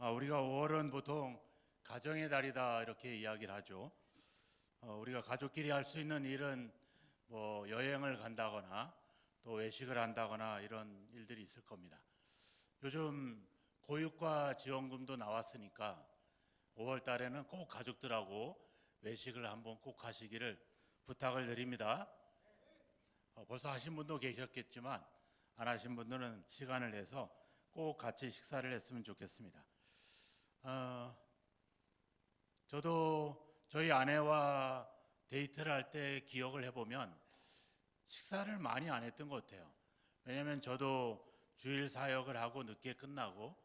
우리가 5월은 보통 가정의 달이다 이렇게 이야기를 하죠. 우리가 가족끼리 할 수 있는 일은 뭐 여행을 간다거나 또 외식을 한다거나 이런 일들이 있을 겁니다. 요즘 고육과 지원금도 나왔으니까 5월 달에는 꼭 가족들하고 외식을 한번 꼭 하시기를 부탁을 드립니다. 벌써 하신 분도 계셨겠지만 안 하신 분들은 시간을 내서 꼭 같이 식사를 했으면 좋겠습니다. 저도 저희 아내와 데이트를 할 때 기억을 해보면 식사를 많이 안 했던 것 같아요. 왜냐하면 저도 주일 사역을 하고 늦게 끝나고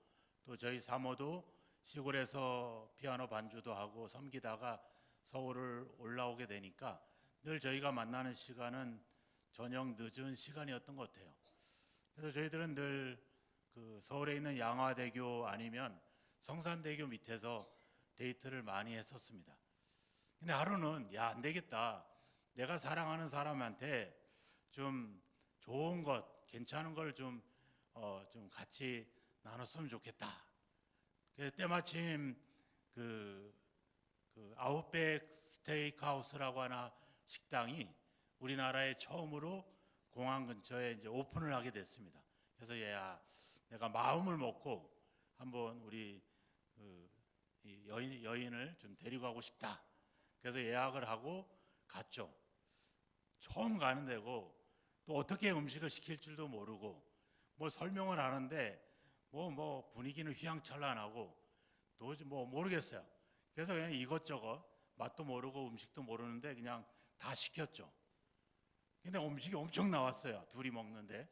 또 저희 사모도 시골에서 피아노 반주도 하고 섬기다가 서울을 올라오게 되니까 늘 저희가 만나는 시간은 저녁 늦은 시간이었던 것 같아요. 그래서 저희들은 늘 그 서울에 있는 양화대교 아니면 성산대교 밑에서 데이트를 많이 했었습니다. 근데 하루는 안 되겠다. 내가 사랑하는 사람한테 좀 좋은 것, 괜찮은 걸 좀 같이 나눴으면 좋겠다. 그래서 때마침 그 아웃백 스테이크하우스라고 하나 식당이 우리나라에 처음으로 공항 근처에 이제 오픈을 하게 됐습니다. 그래서 내가 마음을 먹고 한번 우리 이 여인을 좀 데리고 가고 싶다. 그래서 예약을 하고 갔죠. 처음 가는 데고 또 어떻게 음식을 시킬 줄도 모르고 뭐 설명을 하는데 뭐 분위기는 휘황찬란하고 도저히 뭐 모르겠어요. 그래서 그냥 이것저것 맛도 모르고 음식도 모르는데 그냥 다 시켰죠. 근데 음식이 엄청 나왔어요. 둘이 먹는데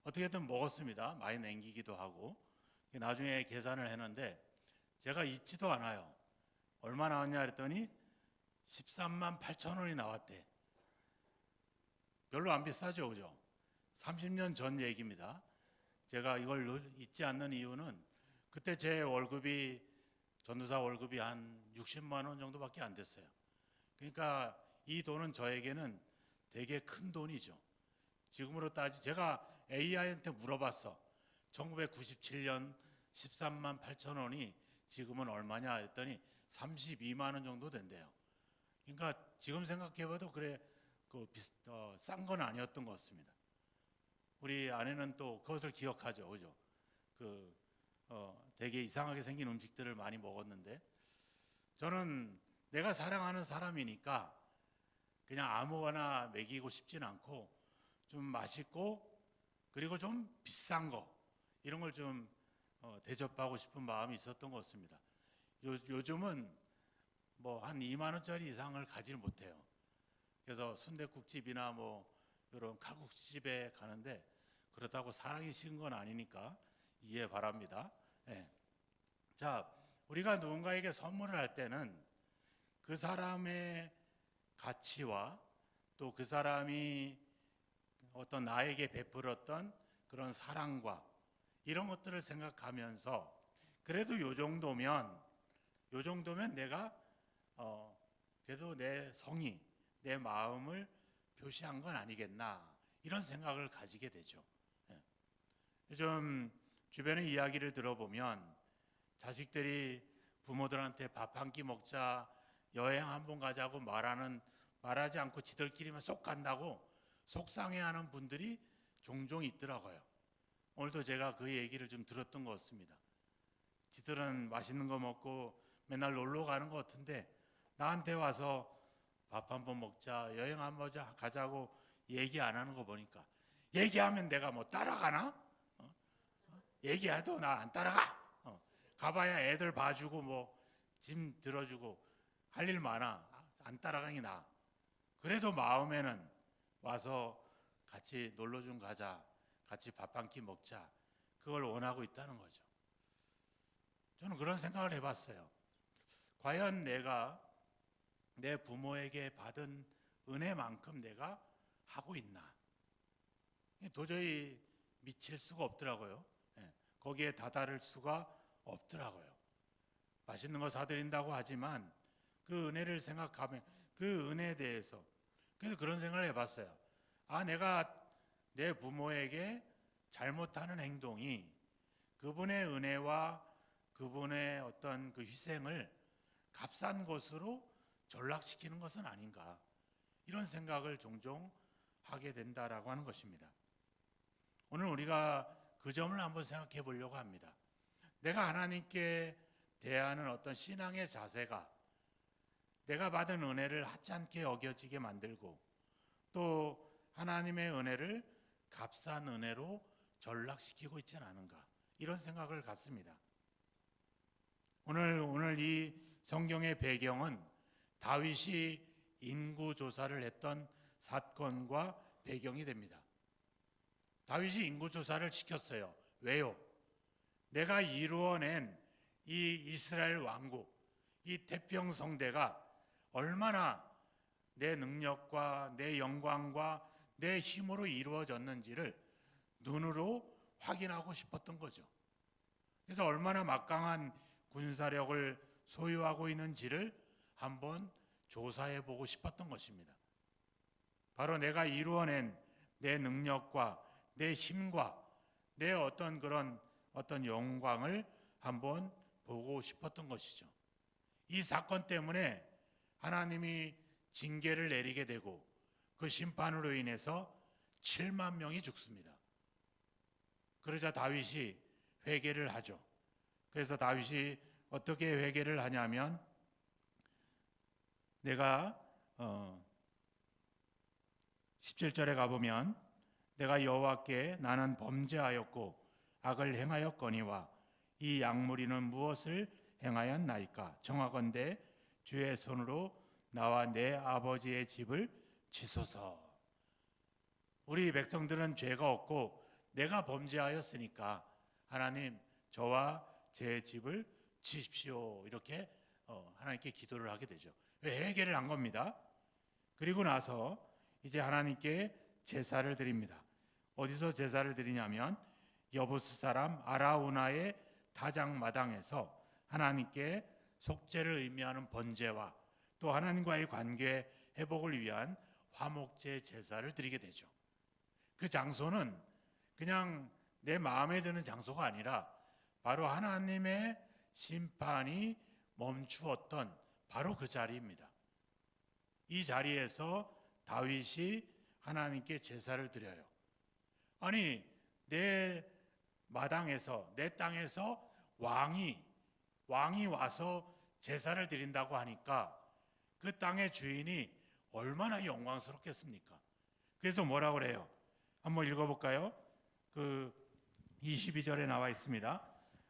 어떻게든 먹었습니다. 많이 남기기도 하고 나중에 계산을 했는데 제가 잊지도 않아요. 얼마 나왔냐 그랬더니 13만 8천 원이 나왔대. 별로 안 비싸죠, 그죠? 30년 전 얘기입니다. 제가 이걸 잊지 않는 이유는 그때 제 월급이 전도사 월급이 한 60만 원 정도밖에 안 됐어요. 그러니까 이 돈은 저에게는 되게 큰 돈이죠. 지금으로 제가 AI한테 물어봤어. 1997년 13만 8천 원이 지금은 얼마냐 했더니 32만 원 정도 된대요. 그러니까 지금 생각해봐도 그래 싼 건 아니었던 것 같습니다. 우리 아내는 또 그것을 기억하죠, 그죠? 되게 이상하게 생긴 음식들을 많이 먹었는데 저는 내가 사랑하는 사람이니까 그냥 아무거나 먹이고 싶진 않고 좀 맛있고 그리고 좀 비싼 거 이런 걸 좀 대접하고 싶은 마음이 있었던 것 같습니다. 요즘은 뭐 한 2만 원짜리 이상을 가지를 못해요. 그래서 순댓국집이나 뭐 이런 칼국수집에 가는데 그렇다고 사랑이 식은 건 아니니까 이해 바랍니다. 네. 자, 우리가 누군가에게 선물을 할 때는 그 사람의 가치와 또 그 사람이 어떤 나에게 베풀었던 그런 사랑과 이런 것들을 생각하면서 그래도 요 정도면 내가 그래도 내 성의, 내 마음을 표시한 건 아니겠나 이런 생각을 가지게 되죠. 예. 요즘 주변의 이야기를 들어보면 자식들이 부모들한테 밥 한 끼 먹자, 여행 한번 가자고 말하지 않고 지들끼리만 쏙 간다고 속상해하는 분들이 종종 있더라고요. 오늘도 제가 그 얘기를 좀 들었던 것 같습니다. 지들은 맛있는 거 먹고 맨날 놀러 가는 것 같은데 나한테 와서 밥 한번 먹자, 여행 한번 가자고 얘기 안 하는 거 보니까 얘기하면 내가 뭐 따라가나? 얘기해도 나 안 따라가. 가봐야 애들 봐주고 뭐 짐 들어주고 할 일 많아. 안 따라가니 나. 그래도 마음에는 와서 같이 놀러 좀 가자. 같이 밥 한 끼 먹자. 그걸 원하고 있다는 거죠. 저는 그런 생각을 해봤어요. 과연 내가 내 부모에게 받은 은혜만큼 내가 하고 있나? 도저히 미칠 수가 없더라고요. 거기에 다다를 수가 없더라고요. 맛있는 거 사드린다고 하지만 그 은혜를 생각하면 그 은혜에 대해서 그래서 그런 생각을 해봤어요. 내가 내 부모에게 잘못하는 행동이 그분의 은혜와 그분의 어떤 그 희생을 값싼 것으로 전락시키는 것은 아닌가, 이런 생각을 종종 하게 된다라고 하는 것입니다. 오늘 우리가 그 점을 한번 생각해 보려고 합니다. 내가 하나님께 대하는 어떤 신앙의 자세가 내가 받은 은혜를 하찮게 여겨지게 만들고 또 하나님의 은혜를 값싼 은혜로 전락시키고 있지는 않은가, 이런 생각을 갖습니다. 오늘 이 성경의 배경은 다윗이 인구 조사를 했던 사건과 배경이 됩니다. 다윗이 인구 조사를 시켰어요. 왜요? 내가 이루어낸 이 이스라엘 왕국, 이 태평성대가 얼마나 내 능력과 내 영광과 내 힘으로 이루어졌는지를 눈으로 확인하고 싶었던 거죠. 그래서 얼마나 막강한 군사력을 소유하고 있는지를 한번 조사해 보고 싶었던 것입니다. 바로 내가 이루어낸 내 능력과 내 힘과 내 어떤 그런 어떤 영광을 한번 보고 싶었던 것이죠. 이 사건 때문에 하나님이 징계를 내리게 되고 그 심판으로 인해서 7만 명이 죽습니다. 그러자 다윗이 회개를 하죠. 그래서 다윗이 어떻게 회개를 하냐면, 내가 17절에 가보면 내가 여호와께 나는 범죄하였고 악을 행하였거니와 이 약무리는 무엇을 행하였나이까? 청하건대 주의 손으로 나와 내 아버지의 집을 치소서. 우리 백성들은 죄가 없고 내가 범죄하였으니까 하나님 저와 제 집을 치십시오, 이렇게 하나님께 기도를 하게 되죠. 왜? 회개를 한 겁니다. 그리고 나서 이제 하나님께 제사를 드립니다. 어디서 제사를 드리냐면 여부스 사람 아라우나의 다장마당에서 하나님께 속죄를 의미하는 번제와 또 하나님과의 관계 회복을 위한 화목제 제사를 드리게 되죠. 그 장소는 그냥 내 마음에 드는 장소가 아니라 바로 하나님의 심판이 멈추었던 바로 그 자리입니다. 이 자리에서 다윗이 하나님께 제사를 드려요. 아니, 내 마당에서, 내 땅에서 왕이 와서 제사를 드린다고 하니까 그 땅의 주인이 얼마나 영광스럽겠습니까? 그래서 뭐라고 그래요? 한번 읽어볼까요? 그 22절에 나와 있습니다.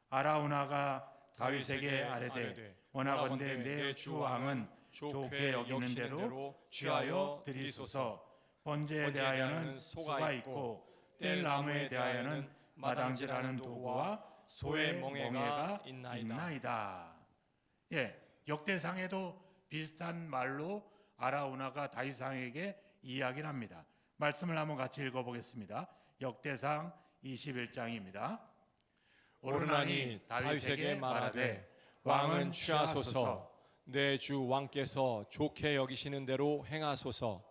아라우나가 다윗에게 아뢰되 원하건대 내 주 왕은 좋게 여기는 대로 취하여 드리소서. 번제에 대하여는 소가 있고 뗄 나무에 대하여는 마당질하는 도구와 소의 멍에가 있나이다. 역대상에도 비슷한 말로 아라우나가 다윗 왕에게 이야기를 합니다. 말씀을 한번 같이 읽어보겠습니다. 역대상 21장입니다. 오르나니 다윗에게 말하되 왕은 취하소서. 내 주 왕께서 좋게 여기시는 대로 행하소서.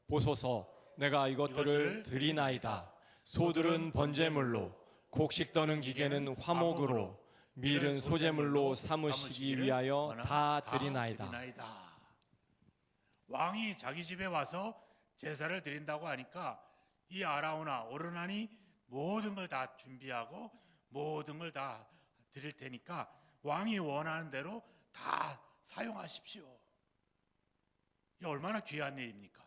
보소서, 내가 이것들을 드리나이다. 소들은 번제물로, 곡식 떠는 기계는 화목으로, 밀은 소제물로 삼으시기 위하여 다 드리나이다. 왕이 자기 집에 와서 제사를 드린다고 하니까 이 아라우나 오르나니 모든 걸 다 준비하고 모든 걸 다 드릴 테니까 왕이 원하는 대로 다 사용하십시오. 이 얼마나 귀한 일입니까?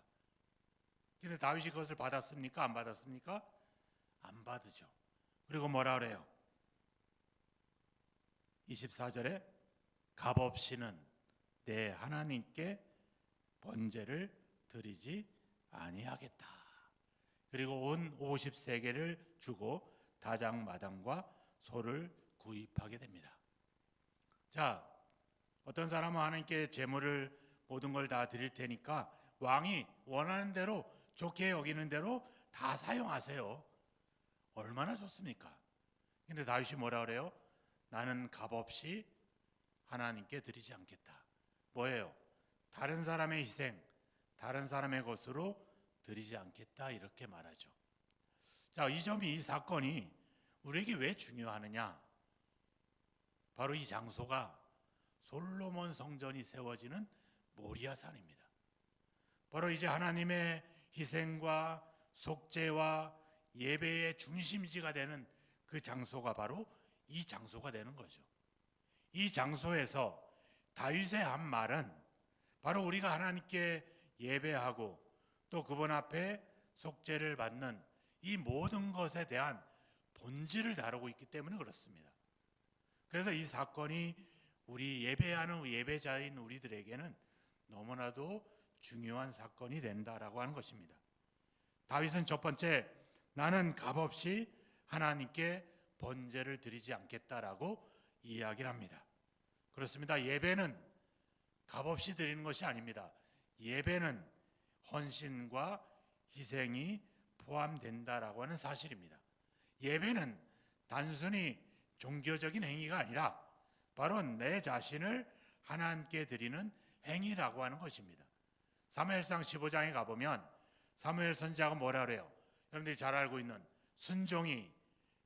근데 다윗이 그것을 받았습니까? 안 받았습니까? 안 받으죠. 그리고 뭐라 그래요? 24절에 값없이는 내 하나님께 번제를 드리지 아니하겠다. 그리고 온 50세겔을 주고 다장마당과 소를 구입하게 됩니다. 자, 어떤 사람은 하나님께 제물을 모든 걸 다 드릴 테니까 왕이 원하는 대로 좋게 여기는 대로 다 사용하세요. 얼마나 좋습니까? 근데 다윗이 뭐라 그래요? 나는 값없이 하나님께 드리지 않겠다. 뭐예요? 다른 사람의 희생, 다른 사람의 것으로 드리지 않겠다, 이렇게 말하죠. 자, 이 사건이 우리에게 왜 중요하느냐? 바로 이 장소가 솔로몬 성전이 세워지는 모리아산입니다. 바로 이제 하나님의 희생과 속죄와 예배의 중심지가 되는 그 장소가 바로 이 장소가 되는 거죠. 이 장소에서 다윗의 한 말은 바로 우리가 하나님께 예배하고 또 그분 앞에 속죄를 받는 이 모든 것에 대한 본질을 다루고 있기 때문에 그렇습니다. 그래서 이 사건이 우리 예배하는 예배자인 우리들에게는 너무나도 중요한 사건이 된다라고 하는 것입니다. 다윗은 첫 번째, 나는 값없이 하나님께 번제를 드리지 않겠다라고 이야기를 합니다. 그렇습니다. 예배는 값없이 드리는 것이 아닙니다. 예배는 헌신과 희생이 포함된다라고 하는 사실입니다. 예배는 단순히 종교적인 행위가 아니라 바로 내 자신을 하나님께 드리는 행위라고 하는 것입니다. 사무엘상 15장에 가보면 사무엘 선지자가 뭐라 그래요? 여러분들이 잘 알고 있는 순종이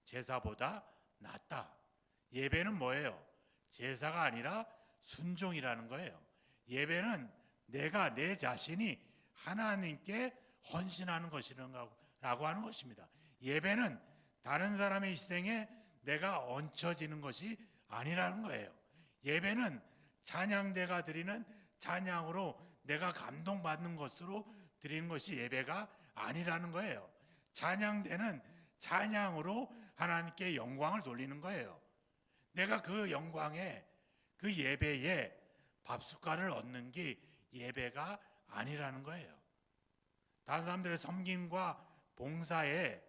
제사보다 낫다. 예배는 뭐예요? 제사가 아니라 순종이라는 거예요. 예배는 내가 내 자신이 하나님께 헌신하는 것이라고 하는 것입니다. 예배는 다른 사람의 희생에 내가 얹혀지는 것이 아니라는 거예요. 예배는 찬양대가 드리는 찬양으로 내가 감동받는 것으로 드리는 것이 예배가 아니라는 거예요. 찬양대는 찬양으로 하나님께 영광을 돌리는 거예요. 내가 그 영광에 그 예배에 밥숟갈을 얻는 게 예배가 아니라는 거예요. 다른 사람들의 섬김과 봉사에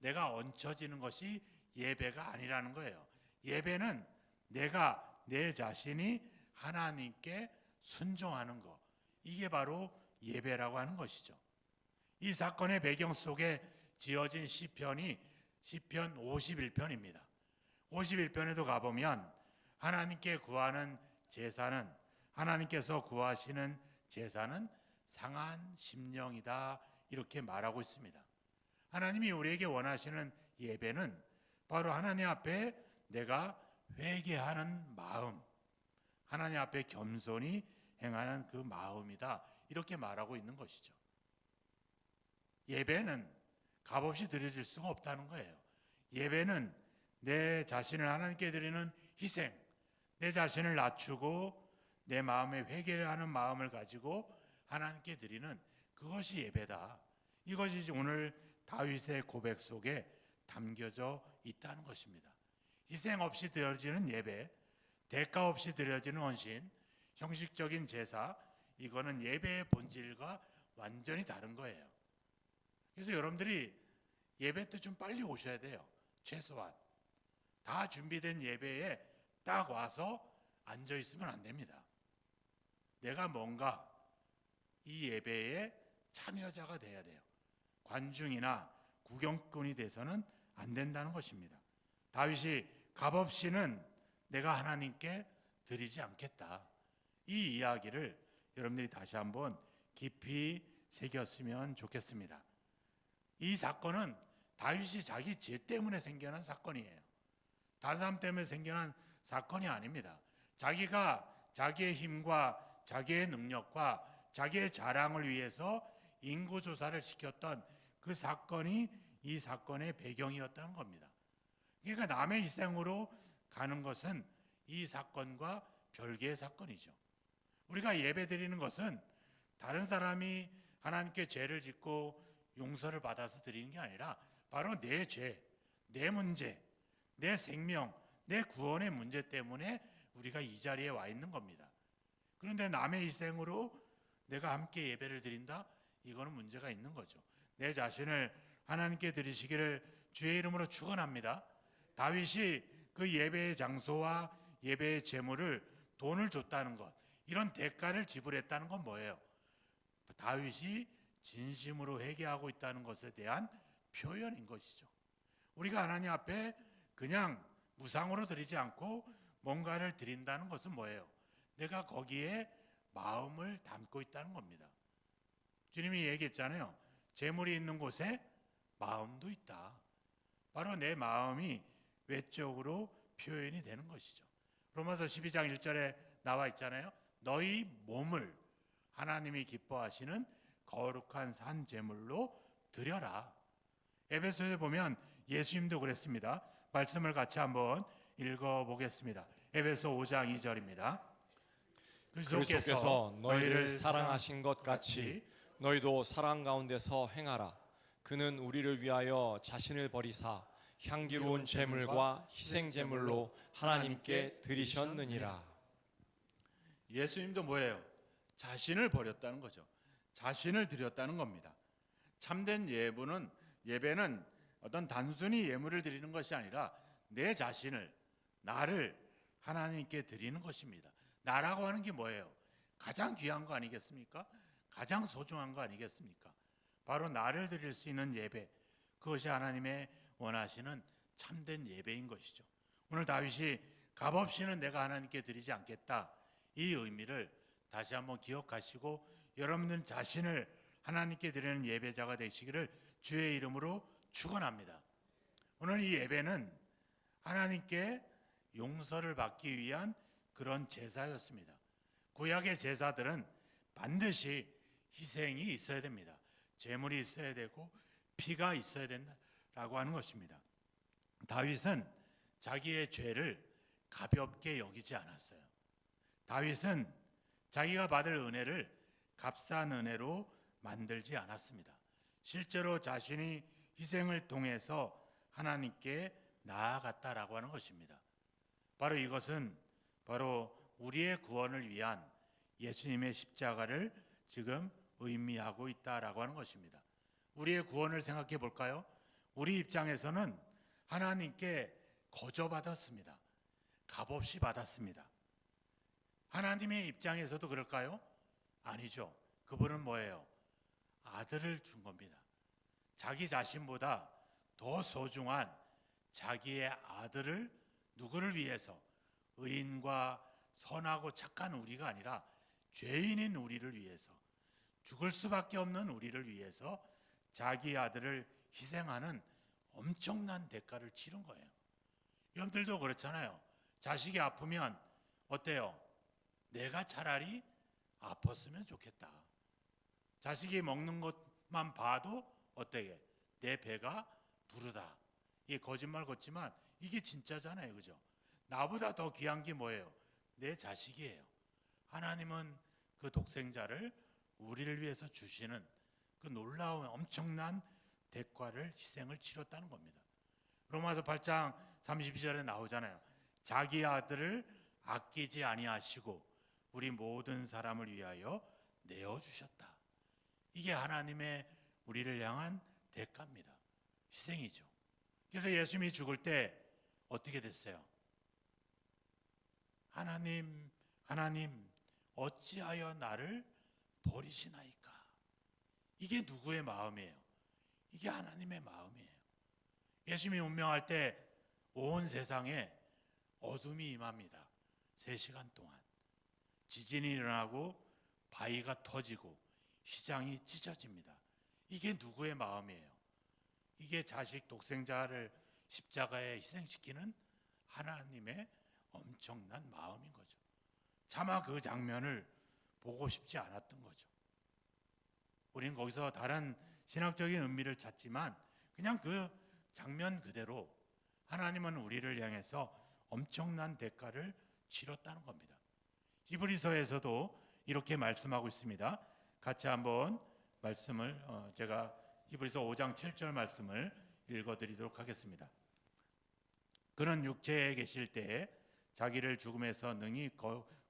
내가 얹혀지는 것이 예배가 아니라는 거예요. 예배는 내가 내 자신이 하나님께 순종하는 것, 이게 바로 예배라고 하는 것이죠. 이 사건의 배경 속에 지어진 시편이 시편 51편입니다. 51편에도 가보면 하나님께 구하는 제사는, 하나님께서 구하시는 제사는 상한 심령이다, 이렇게 말하고 있습니다. 하나님이 우리에게 원하시는 예배는 바로 하나님 앞에 내가 회개하는 마음, 하나님 앞에 겸손히 행하는 그 마음이다, 이렇게 말하고 있는 것이죠. 예배는 값없이 드려질 수가 없다는 거예요. 예배는 내 자신을 하나님께 드리는 희생, 내 자신을 낮추고 내 마음에 회개하는 마음을 가지고 하나님께 드리는 그것이 예배다. 이것이 오늘 다윗의 고백 속에 담겨져 있다는 것입니다. 희생 없이 드려지는 예배, 대가 없이 드려지는 헌신, 형식적인 제사, 이거는 예배의 본질과 완전히 다른 거예요. 그래서 여러분들이 예배 때 좀 빨리 오셔야 돼요. 최소한 다 준비된 예배에 딱 와서 앉아 있으면 안 됩니다. 내가 뭔가 이 예배에 참여자가 돼야 돼요. 관중이나 구경꾼이 돼서는 안 된다는 것입니다. 다윗이 값없이는 내가 하나님께 드리지 않겠다, 이 이야기를 여러분들이 다시 한번 깊이 새겼으면 좋겠습니다. 이 사건은 다윗이 자기 죄 때문에 생겨난 사건이에요. 다른 사람 때문에 생겨난 사건이 아닙니다. 자기가 자기의 힘과 자기의 능력과 자기의 자랑을 위해서 인구조사를 시켰던 그 사건이 이 사건의 배경이었다는 겁니다. 그러니까 남의 희생으로 가는 것은 이 사건과 별개의 사건이죠. 우리가 예배 드리는 것은 다른 사람이 하나님께 죄를 짓고 용서를 받아서 드리는 게 아니라 바로 내 죄, 내 문제, 내 생명, 내 구원의 문제 때문에 우리가 이 자리에 와 있는 겁니다. 그런데 남의 희생으로 내가 함께 예배를 드린다? 이거는 문제가 있는 거죠. 내 자신을 하나님께 드리시기를 주의 이름으로 축원합니다. 다윗이 그 예배의 장소와 예배의 제물을 돈을 줬다는 것, 이런 대가를 지불했다는 건 뭐예요? 다윗이 진심으로 회개하고 있다는 것에 대한 표현인 것이죠. 우리가 하나님 앞에 그냥 무상으로 드리지 않고 뭔가를 드린다는 것은 뭐예요? 내가 거기에 마음을 담고 있다는 겁니다. 주님이 얘기했잖아요. 재물이 있는 곳에 마음도 있다. 바로 내 마음이 외적으로 표현이 되는 것이죠. 로마서 12장 1절에 나와 있잖아요. 너희 몸을 하나님이 기뻐하시는 거룩한 산 제물로 드려라. 에베소에 보면 예수님도 그랬습니다. 말씀을 같이 한번 읽어보겠습니다. 에베소 5장 2절입니다. 그리스도께서 너희를 사랑하신 것 같이 너희도 사랑 가운데서 행하라. 그는 우리를 위하여 자신을 버리사 향기로운 제물과 희생 제물로 하나님께 드리셨느니라. 예수님도 뭐예요? 자신을 버렸다는 거죠. 자신을 드렸다는 겁니다. 참된 예배는 어떤 단순히 예물을 드리는 것이 아니라 내 자신을, 나를 하나님께 드리는 것입니다. 나라고 하는 게 뭐예요? 가장 귀한 거 아니겠습니까? 가장 소중한 거 아니겠습니까? 바로 나를 드릴 수 있는 예배, 그것이 하나님의 원하시는 참된 예배인 것이죠. 오늘 다윗이 값없이는 내가 하나님께 드리지 않겠다, 이 의미를 다시 한번 기억하시고 여러분들 자신을 하나님께 드리는 예배자가 되시기를 주의 이름으로 축원합니다. 오늘 이 예배는 하나님께 용서를 받기 위한 그런 제사였습니다. 구약의 제사들은 반드시 희생이 있어야 됩니다. 제물이 있어야 되고 피가 있어야 된다라고 하는 것입니다. 다윗은 자기의 죄를 가볍게 여기지 않았어요. 다윗은 자기가 받을 은혜를 값싼 은혜로 만들지 않았습니다. 실제로 자신이 희생을 통해서 하나님께 나아갔다라고 하는 것입니다. 바로 이것은 바로 우리의 구원을 위한 예수님의 십자가를 지금 의미하고 있다라고 하는 것입니다. 우리의 구원을 생각해 볼까요? 우리 입장에서는 하나님께 거저받았습니다. 값없이 받았습니다. 하나님의 입장에서도 그럴까요? 아니죠. 그분은 뭐예요? 아들을 준 겁니다. 자기 자신보다 더 소중한 자기의 아들을 누구를 위해서? 의인과 선하고 착한 우리가 아니라 죄인인 우리를 위해서, 죽을 수밖에 없는 우리를 위해서 자기 아들을 희생하는 엄청난 대가를 치른 거예요. 여러분들도 그렇잖아요. 자식이 아프면 어때요? 내가 차라리 아팠으면 좋겠다. 자식이 먹는 것만 봐도 어때요? 내 배가 부르다. 이게 거짓말 같지만 이게 진짜잖아요. 그죠? 나보다 더 귀한 게 뭐예요? 내 자식이에요. 하나님은 그 독생자를 우리를 위해서 주시는 그 놀라운 엄청난 대가를, 희생을 치렀다는 겁니다. 로마서 8장 32절에 나오잖아요. 자기 아들을 아끼지 아니하시고 우리 모든 사람을 위하여 내어주셨다. 이게 하나님의 우리를 향한 대가입니다. 희생이죠. 그래서 예수님이 죽을 때 어떻게 됐어요? 하나님, 어찌하여 나를 버리시나이까? 이게 누구의 마음이에요? 이게 하나님의 마음이에요. 예수님이 운명할 때 온 세상에 어둠이 임합니다. 3시간 동안 지진이 일어나고 바위가 터지고 휘장이 찢어집니다. 이게 누구의 마음이에요? 이게 자식 독생자를 십자가에 희생시키는 하나님의 엄청난 마음인 거죠. 차마 그 장면을 보고 싶지 않았던 거죠. 우린 거기서 다른 신학적인 의미를 찾지만 그냥 그 장면 그대로 하나님은 우리를 향해서 엄청난 대가를 치렀다는 겁니다. 히브리서에서도 이렇게 말씀하고 있습니다. 같이 한번 말씀을 제가 히브리서 5장 7절 말씀을 읽어드리도록 하겠습니다. 그는 육체에 계실 때에 자기를 죽음에서 능히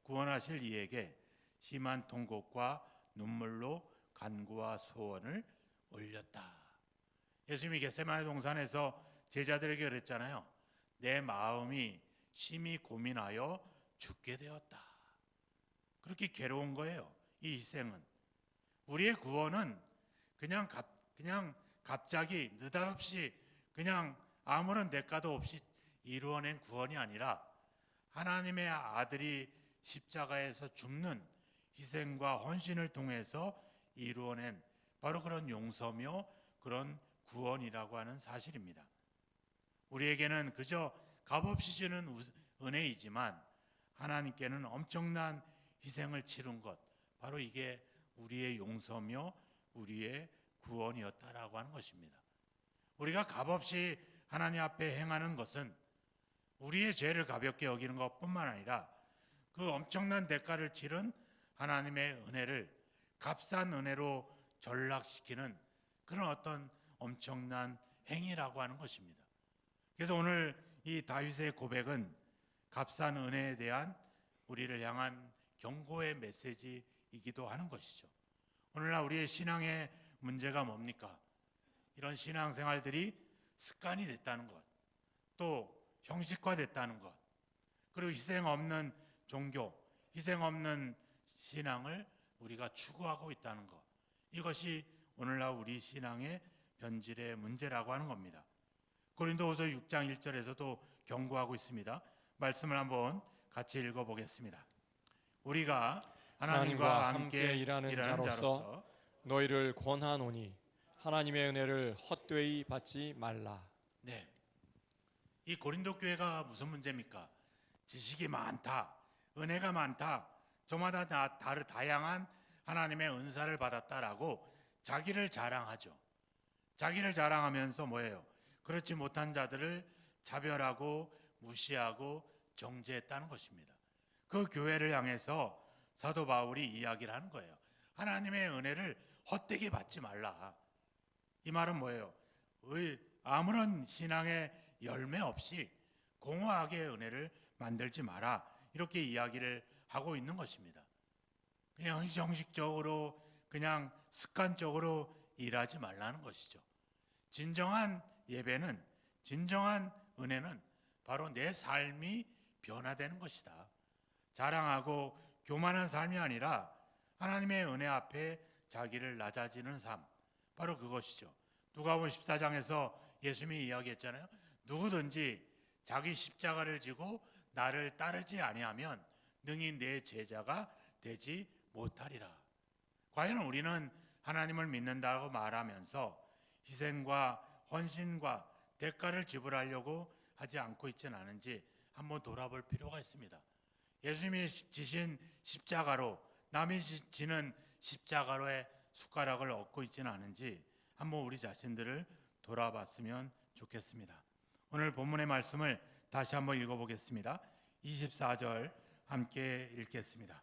구원하실 이에게 심한 통곡과 눈물로 간구와 소원을 올렸다. 예수님이 겟세마네 동산에서 제자들에게 그랬잖아요. 내 마음이 심히 고민하여 죽게 되었다. 그렇게 괴로운 거예요. 이 희생은. 우리의 구원은 그냥 갑자기 느닷없이 그냥 아무런 대가도 없이 이루어낸 구원이 아니라 하나님의 아들이 십자가에서 죽는 희생과 헌신을 통해서 이루어낸 바로 그런 용서며 그런 구원이라고 하는 사실입니다. 우리에게는 그저 값없이 주는 은혜이지만 하나님께는 엄청난 희생을 치른 것, 바로 이게 우리의 용서며 우리의 구원이었다라고 하는 것입니다. 우리가 값없이 하나님 앞에 행하는 것은 우리의 죄를 가볍게 여기는 것뿐만 아니라 그 엄청난 대가를 치른 하나님의 은혜를 값싼 은혜로 전락시키는 그런 어떤 엄청난 행위라고 하는 것입니다. 그래서 오늘 이 다윗의 고백은 값싼 은혜에 대한 우리를 향한 경고의 메시지이기도 하는 것이죠. 오늘날 우리의 신앙의 문제가 뭡니까? 이런 신앙생활들이 습관이 됐다는 것, 또 형식화됐다는 것, 그리고 희생 없는 종교, 희생 없는 신앙을 우리가 추구하고 있다는 것, 이것이 오늘날 우리 신앙의 변질의 문제라고 하는 겁니다. 고린도후서 6장 1절에서도 경고하고 있습니다. 말씀을 한번 같이 읽어보겠습니다. 우리가 하나님과 함께 일하는 자로서 너희를 권하노니 하나님의 은혜를 헛되이 받지 말라. 네, 이 고린도 교회가 무슨 문제입니까? 지식이 많다, 은혜가 많다, 저마다 다양한 하나님의 은사를 받았다라고 자기를 자랑하죠. 자기를 자랑하면서 뭐예요? 그렇지 못한 자들을 차별하고 무시하고 정죄했다는 것입니다. 그 교회를 향해서 사도 바울이 이야기를 하는 거예요. 하나님의 은혜를 헛되게 받지 말라. 이 말은 뭐예요? 아무런 신앙의 열매 없이 공허하게 은혜를 만들지 마라, 이렇게 이야기를 하고 있는 것입니다. 그냥 형식적으로 그냥 습관적으로 일하지 말라는 것이죠. 진정한 예배는, 진정한 은혜는 바로 내 삶이 변화되는 것이다. 자랑하고 교만한 삶이 아니라 하나님의 은혜 앞에 자기를 낮아지는 삶, 바로 그것이죠. 누가복음 14장에서 예수님이 이야기했잖아요. 누구든지 자기 십자가를 지고 나를 따르지 아니하면 능히 내 제자가 되지 못하리라. 과연 우리는 하나님을 믿는다고 말하면서 희생과 헌신과 대가를 지불하려고 하지 않고 있지는 않은지 한번 돌아볼 필요가 있습니다. 예수님이 지신 십자가로, 남이 지는 십자가로의 숟가락을 얻고 있지는 않은지 한번 우리 자신들을 돌아봤으면 좋겠습니다. 오늘 본문의 말씀을 다시 한번 읽어보겠습니다. 24절 함께 읽겠습니다.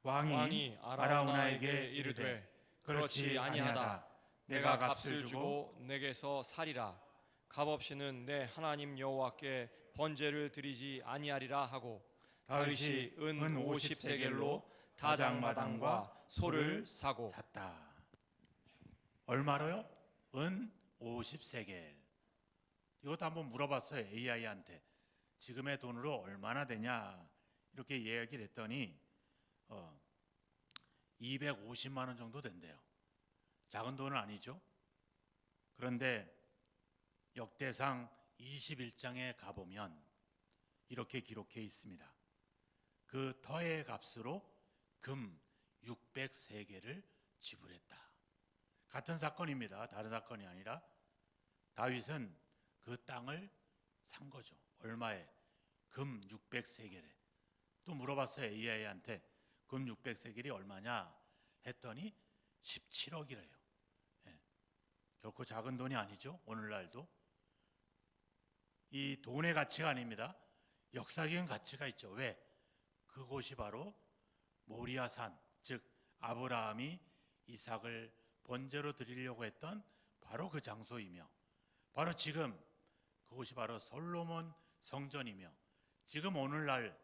왕이 아라우나에게 이르되 그렇지 아니하다. 내가 값을 주고 내게서 살이라. 값없이는 내 하나님 여호와께 번제를 드리지 아니하리라 하고 다윗이 은 50세겔로 다장마당과 소를 사고 샀다. 얼마로요? 은 50세겔. 이것도 한번 물어봤어요, AI한테. 지금의 돈으로 얼마나 되냐 이렇게 이야기를 했더니 250만 원 정도 된대요. 작은 돈은 아니죠. 그런데 역대상 21장에 가보면 이렇게 기록해 있습니다. 그 터의 값으로 금 600세겔을 지불했다. 같은 사건입니다. 다른 사건이 아니라 다윗은 그 땅을 산 거죠. 얼마에? 금 600세겔에. 또 물어봤어요, AI한테. 금 600세겔이 얼마냐 했더니 17억이래요. 예. 결코 작은 돈이 아니죠. 오늘날도. 이 돈의 가치가 아닙니다. 역사적인 가치가 있죠. 왜? 그곳이 바로 모리아산, 즉 아브라함이 이삭을 번제로 드리려고 했던 바로 그 장소이며, 바로 지금 그곳이 바로 솔로몬 성전이며, 지금 오늘날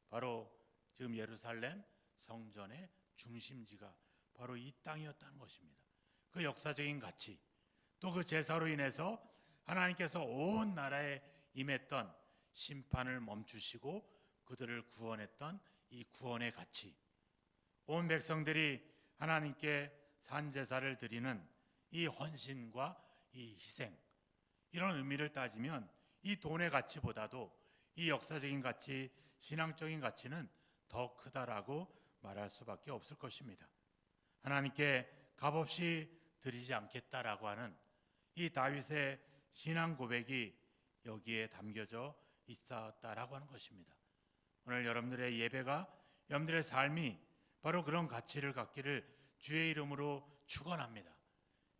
바로 지금 예루살렘 성전의 중심지가 바로 이 땅이었다는 것입니다. 그 역사적인 가치, 또 그 제사로 인해서 하나님께서 온 나라에 임했던 심판을 멈추시고 그들을 구원했던 이 구원의 가치, 온 백성들이 하나님께 산제사를 드리는 이 헌신과 이 희생, 이런 의미를 따지면 이 돈의 가치보다도 이 역사적인 가치, 신앙적인 가치는 더 크다라고 말할 수밖에 없을 것입니다. 하나님께 값없이 드리지 않겠다라고 하는 이 다윗의 신앙 고백이 여기에 담겨져 있었다라고 하는 것입니다. 오늘 여러분들의 예배가, 여러분들의 삶이 바로 그런 가치를 갖기를 주의 이름으로 축원합니다.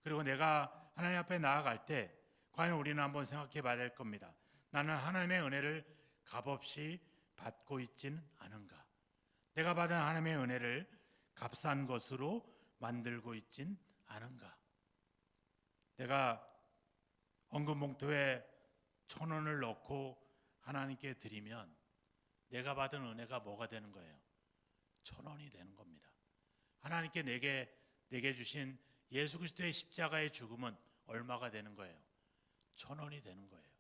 그리고 내가 하나님 앞에 나아갈 때 과연 우리는 한번 생각해 봐야 될 겁니다. 나는 하나님의 은혜를 값없이 받고 있진 않은가? 내가 받은 하나님의 은혜를 값싼 것으로 만들고 있진 않은가? 내가 헌금 봉투에 1,000원을 넣고 하나님께 드리면 내가 받은 은혜가 뭐가 되는 거예요? 1,000원이 되는 겁니다. 하나님께 내게 주신 예수 그리스도의 십자가의 죽음은 얼마가 되는 거예요? 1,000원이 되는 거예요.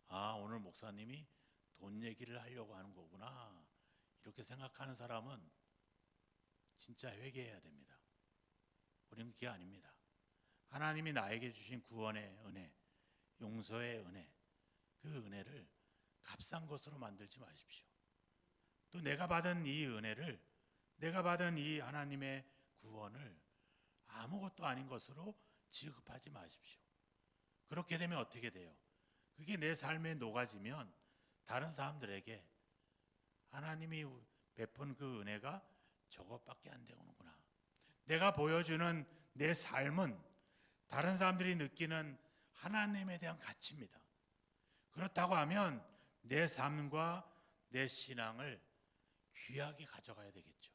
아, 오늘 목사님이 돈 얘기를 하려고 하는 거구나, 이렇게 생각하는 사람은 진짜 회개해야 됩니다. 우리는 그게 아닙니다. 하나님이 나에게 주신 구원의 은혜, 용서의 은혜, 그 은혜를 값싼 것으로 만들지 마십시오. 또 내가 받은 이 은혜를, 내가 받은 이 하나님의 구원을 아무것도 아닌 것으로 취급하지 마십시오. 그렇게 되면 어떻게 돼요? 그게 내 삶에 녹아지면 다른 사람들에게 하나님이 베푼 그 은혜가 저것밖에 안 되는구나, 내가 보여주는 내 삶은 다른 사람들이 느끼는 하나님에 대한 가치입니다. 그렇다고 하면 내 삶과 내 신앙을 귀하게 가져가야 되겠죠.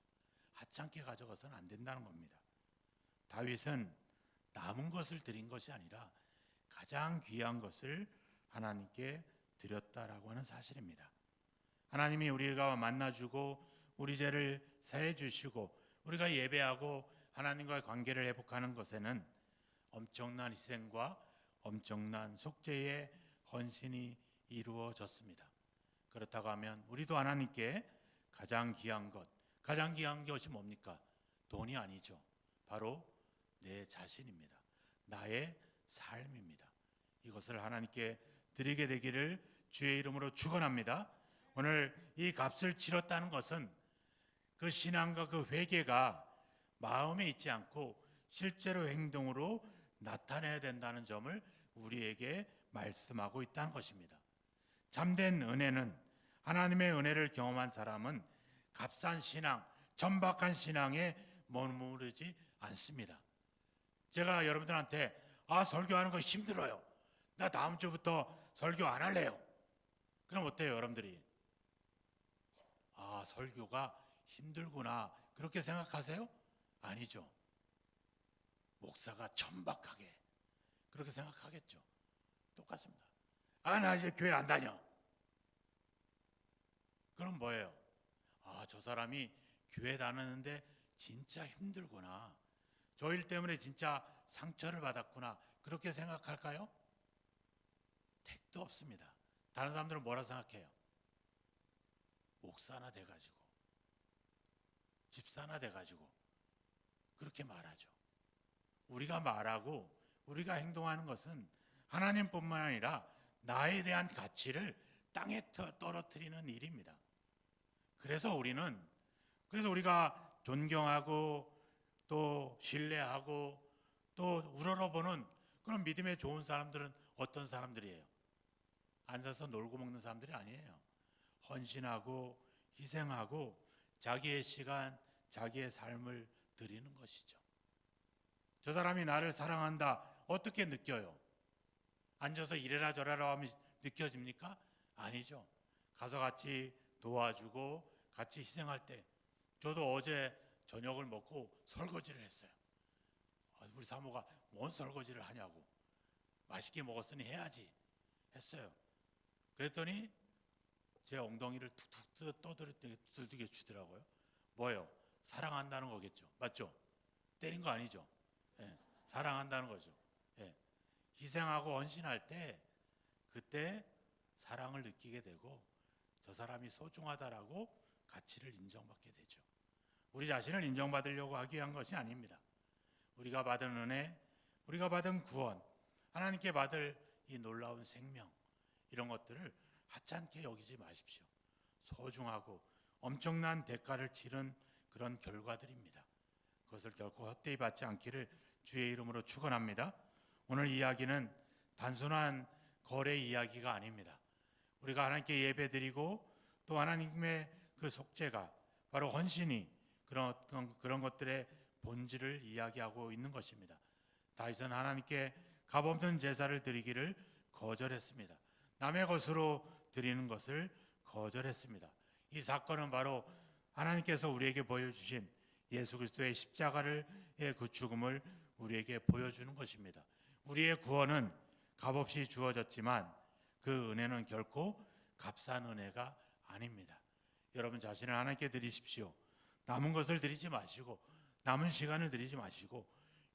하찮게 가져가서는 안 된다는 겁니다. 다윗은 남은 것을 드린 것이 아니라 가장 귀한 것을 하나님께 드렸다라고 하는 사실입니다. 하나님이 우리가 만나주고 우리 죄를 사해 주시고 우리가 예배하고 하나님과의 관계를 회복하는 것에는 엄청난 희생과 엄청난 속죄의 헌신이 이루어졌습니다. 그렇다고 하면 우리도 하나님께 가장 귀한 것이 뭡니까? 돈이 아니죠. 바로 내 자신입니다. 나의 삶입니다. 이것을 하나님께 드리게 되기를 주의 이름으로 축원합니다. 오늘 이 값을 치렀다는 것은 그 신앙과 그 회개가 마음에 있지 않고 실제로 행동으로 나타내야 된다는 점을 우리에게 말씀하고 있다는 것입니다. 참된 은혜는, 하나님의 은혜를 경험한 사람은 값싼 신앙, 천박한 신앙에 머무르지 않습니다. 제가 여러분들한테 설교하는 거 힘들어요, 나 다음 주부터 설교 안 할래요, 그럼 어때요? 여러분들이 설교가 힘들구나 그렇게 생각하세요? 아니죠. 목사가 천박하게 그렇게 생각하겠죠. 똑같습니다. 나 이제 교회 안 다녀. 그럼 뭐예요? 저 사람이 교회 다니는데 진짜 힘들구나, 저 일 때문에 진짜 상처를 받았구나, 그렇게 생각할까요? 택도 없습니다. 다른 사람들은 뭐라 생각해요? 목사나 돼가지고, 집사나 돼가지고 그렇게 말하죠. 우리가 말하고 우리가 행동하는 것은 하나님뿐만 아니라 나에 대한 가치를 땅에 떨어뜨리는 일입니다. 그래서 우리가 존경하고 또 신뢰하고 또 우러러보는 그런 믿음에 좋은 사람들은 어떤 사람들이에요? 앉아서 놀고 먹는 사람들이 아니에요. 헌신하고 희생하고 자기의 시간, 자기의 삶을 드리는 것이죠. 저 사람이 나를 사랑한다, 어떻게 느껴요? 앉아서 이래라 저래라 하면 느껴집니까? 아니죠. 가서 같이 도와주고 같이 희생할 때, 저도 어제 저녁을 먹고 설거지를 했어요. 우리 사모가 뭔 설거지를 하냐고, 맛있게 먹었으니 해야지 했어요. 그랬더니 제 엉덩이를 툭툭 두들겨 주더라고요. 뭐예요? 사랑한다는 거겠죠. 맞죠? 때린 거 아니죠? 사랑한다는 거죠. 희생하고 헌신할 때 그때 사랑을 느끼게 되고 저 사람이 소중하다라고 가치를 인정받게 되죠. 우리 자신을 인정받으려고 하기 위한 것이 아닙니다. 우리가 받은 은혜, 우리가 받은 구원, 하나님께 받을 이 놀라운 생명, 이런 것들을 하찮게 여기지 마십시오. 소중하고 엄청난 대가를 치른 그런 결과들입니다. 그것을 결코 헛되이 받지 않기를 주의 이름으로 축원합니다. 오늘 이야기는 단순한 거래 이야기가 아닙니다. 우리가 하나님께 예배드리고 또 하나님의 그 속죄가 바로 헌신이 그런 것들의 본질을 이야기하고 있는 것입니다. 다윗은 하나님께 값없는 제사를 드리기를 거절했습니다. 남의 것으로 드리는 것을 거절했습니다. 이 사건은 바로 하나님께서 우리에게 보여주신 예수 그리스도의 십자가의 그 죽음을 우리에게 보여주는 것입니다. 우리의 구원은 값없이 주어졌지만 그 은혜는 결코 값싼 은혜가 아닙니다. 여러분 자신을 하나님께 드리십시오. 남은 것을 드리지 마시고 남은 시간을 드리지 마시고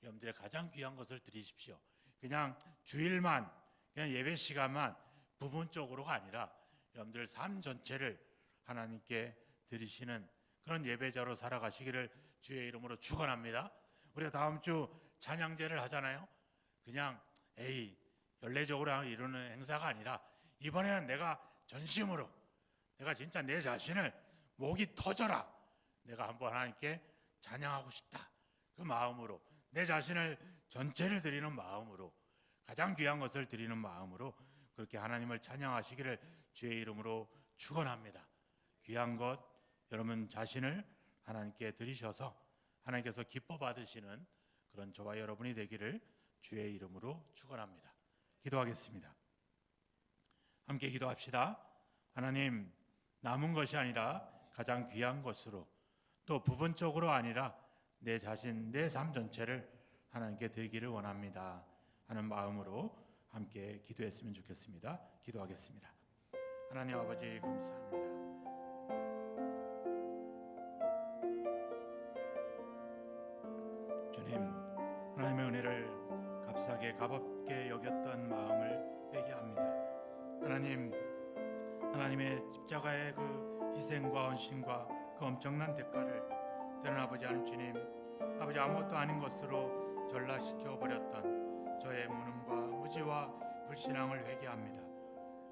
여러분들의 가장 귀한 것을 드리십시오. 그냥 주일만 그냥 예배 시간만 부분적으로가 아니라 여러분들 삶 전체를 하나님께 드리시는 그런 예배자로 살아가시기를 주의 이름으로 축원합니다. 우리가 다음 주 찬양제를 하잖아요. 그냥 연례적으로 이루는 행사가 아니라 이번에는 내가 전심으로 내가 진짜 내 자신을 목이 터져라 내가 한번 하나님께 찬양하고 싶다. 그 마음으로 내 자신을 전체를 드리는 마음으로 가장 귀한 것을 드리는 마음으로 그렇게 하나님을 찬양하시기를 주의 이름으로 축원합니다. 귀한 것 여러분 자신을 하나님께 드리셔서 하나님께서 기뻐 받으시는 그런 저와 여러분이 되기를 주의 이름으로 축원합니다. 기도하겠습니다. 함께 기도합시다. 하나님, 남은 것이 아니라 가장 귀한 것으로 또 부분적으로 아니라 내 자신, 내 삶 전체를 하나님께 드리기를 원합니다 하는 마음으로 함께 기도했으면 좋겠습니다. 기도하겠습니다. 하나님 아버지 감사합니다. 주님, 하나님의 은혜를 값싸게 값없게 여겼던 마음을 회개합니다. 하나님, 하나님의 십자가의 그 희생과 헌신과 그 엄청난 대가를 때로는 아버지 하는 주님, 아버지 아무것도 아닌 것으로 전락시켜 버렸던 저의 무능과 무지와 불신앙을 회개합니다.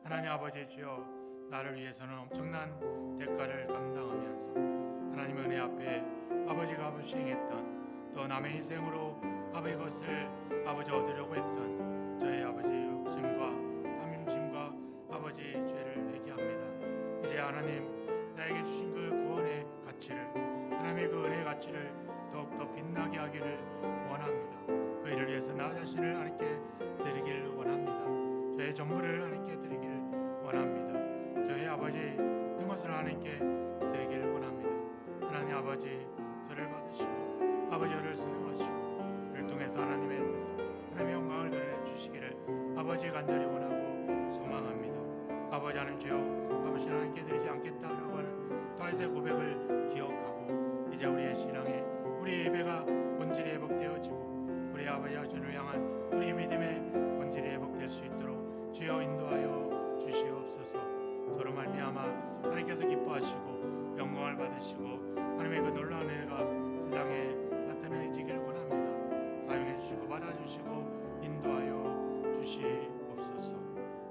하나님 아버지 주여, 나를 위해서는 엄청난 대가를 감당하면서 하나님의 은혜 앞에 아버지가 불신했던 또 남의 희생으로 아버지 것을 아버지 얻으려고 했던 저의 아버지 욕심과 탐심과 아버지 죄를 회개합니다. 이제 하나님 나에게 주신 그 구원의 가치를 하나님의 그 은혜의 가치를 더욱더 빛나게 하기를 원합니다. 그 일을 위해서 나 자신을 하나님께 드리기를 원합니다. 저의 전부를 하나님께 드리기를 원합니다. 저의 아버지 모든 것을 하나님께 드리기를 원합니다. 하나님 아버지 저를 받으시고 아버지 저를 사용하시고 이를 통해서 하나님의 뜻 하나님의 영광을 드러내 주시기를 아버지 간절히 원하고 소망합니다. 아버지 하는 주여, 아버지 하나님께 드리지 않겠다라고 하는 다윗의 고백을 기억하고 이제 우리의 신앙에 우리의 예배가 본질이 회복되어지고 우리 아버지 하신을 향한 우리 믿음의 본질이 회복될 수 있도록 주여 인도하여 주시옵소서. 저로 말미암아 하나님께서 기뻐하시고 영광을 받으시고 하나님의 그 놀라운 은혜가 세상에 나타내지기를 원합니다. 사용해 주시고 받아주시고 인도하여 주시옵소서.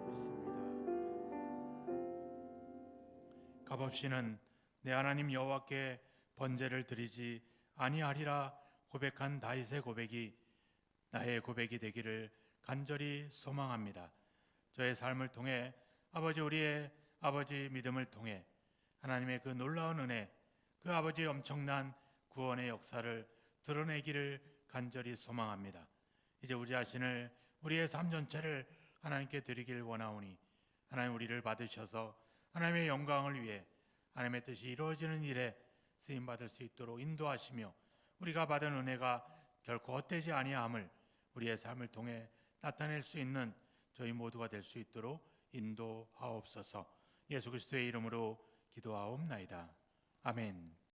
믿습니다. 값없이는 내 하나님 여호와께 번제를 드리지 아니하리라 고백한 다윗의 고백이 나의 고백이 되기를 간절히 소망합니다. 저의 삶을 통해 아버지 우리의 아버지 믿음을 통해 하나님의 그 놀라운 은혜 그 아버지의 엄청난 구원의 역사를 드러내기를 간절히 소망합니다. 이제 우리 자신을 우리의 삶 전체를 하나님께 드리길 원하오니 하나님 우리를 받으셔서 하나님의 영광을 위해 하나님의 뜻이 이루어지는 일에 쓰임받을 수 있도록 인도하시며 우리가 받은 은혜가 결코 헛되지 아니함을 우리의 삶을 통해 나타낼 수 있는 저희 모두가 될 수 있도록 인도하옵소서. 예수 그리스도의 이름으로 기도하옵나이다. 아멘.